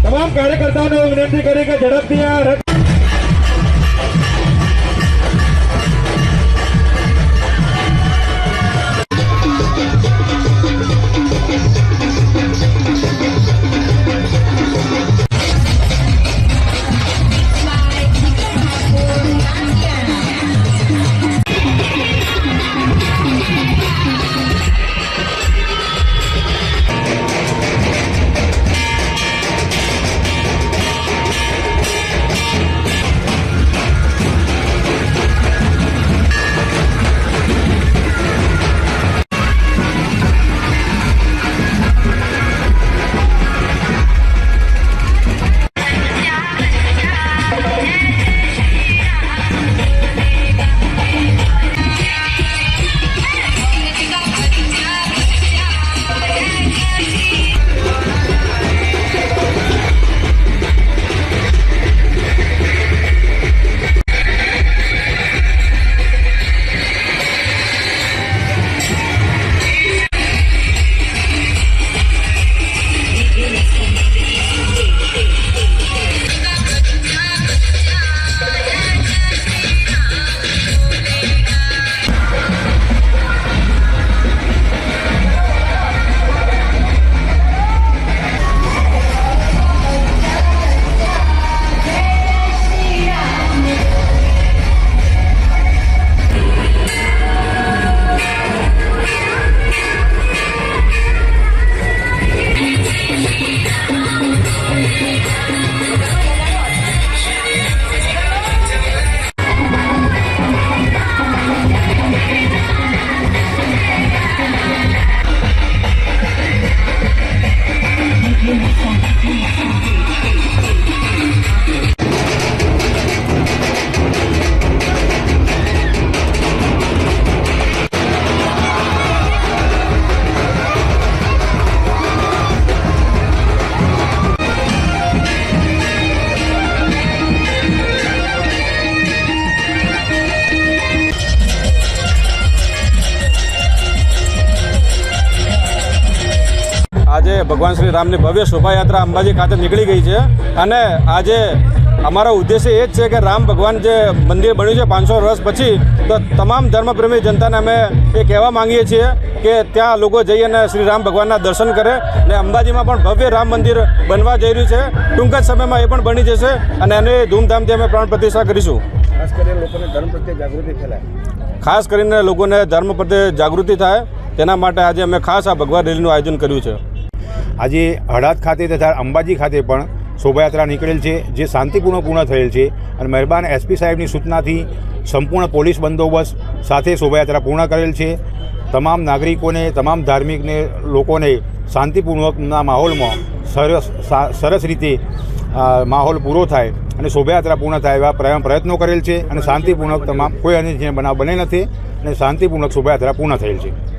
તમામ કાર્યકર્તાઓને વિનંતી કરી કે ઝડપથી આ આજે ભગવાન શ્રી રામની ભવ્ય શોભાયાત્રા અંબાજી ખાતે નીકળી ગઈ છે અને આજે અમારો ઉદ્દેશ્ય એ જ છે કે રામ ભગવાન જે મંદિર બન્યું છે 500 વર્ષ પછી, તો તમામ ધર્મપ્રેમી જનતાને અમે એ કહેવા માંગીએ છીએ કે ત્યાં લોકો જઈ અને શ્રી રામ ભગવાનના દર્શન કરે અને અંબાજીમાં પણ ભવ્ય રામ મંદિર બનવા જઈ રહ્યું છે. ટૂંક જ સમયમાં એ પણ બની જશે અને એની ધૂમધામથી અમે પ્રાણ પ્રતિષ્ઠા કરીશું. ખાસ કરીને લોકોને ધર્મ પ્રત્યે જાગૃતિ ફેલાય, ખાસ કરીને લોકોને ધર્મ પ્રત્યે જાગૃતિ થાય તેના માટે આજે અમે ખાસ આ ભગવા રેલીનું આયોજન કર્યું છે. આજે હળાદ ખાતે તથા અંબાજી ખાતે પણ શોભાયાત્રા નીકળેલ છે, જે શાંતિપૂર્ણ પૂર્ણ થયેલ છે અને મહેરબાન એસપી સાહેબની સૂચનાથી સંપૂર્ણ પોલીસ બંદોબસ્ત સાથે શોભાયાત્રા પૂર્ણ કરેલ છે. તમામ નાગરિકોને, તમામ ધાર્મિકને લોકોને શાંતિપૂર્વકના માહોલમાં સરસ રીતે માહોલ પૂરો થાય અને શોભાયાત્રા પૂર્ણ થાય એવા પ્રયત્નો કરેલ છે અને શાંતિપૂર્વક તમામ કોઈ અનિચ્છનીય બનાવ બને નથી અને શાંતિપૂર્વક શોભાયાત્રા પૂર્ણ થયેલ છે.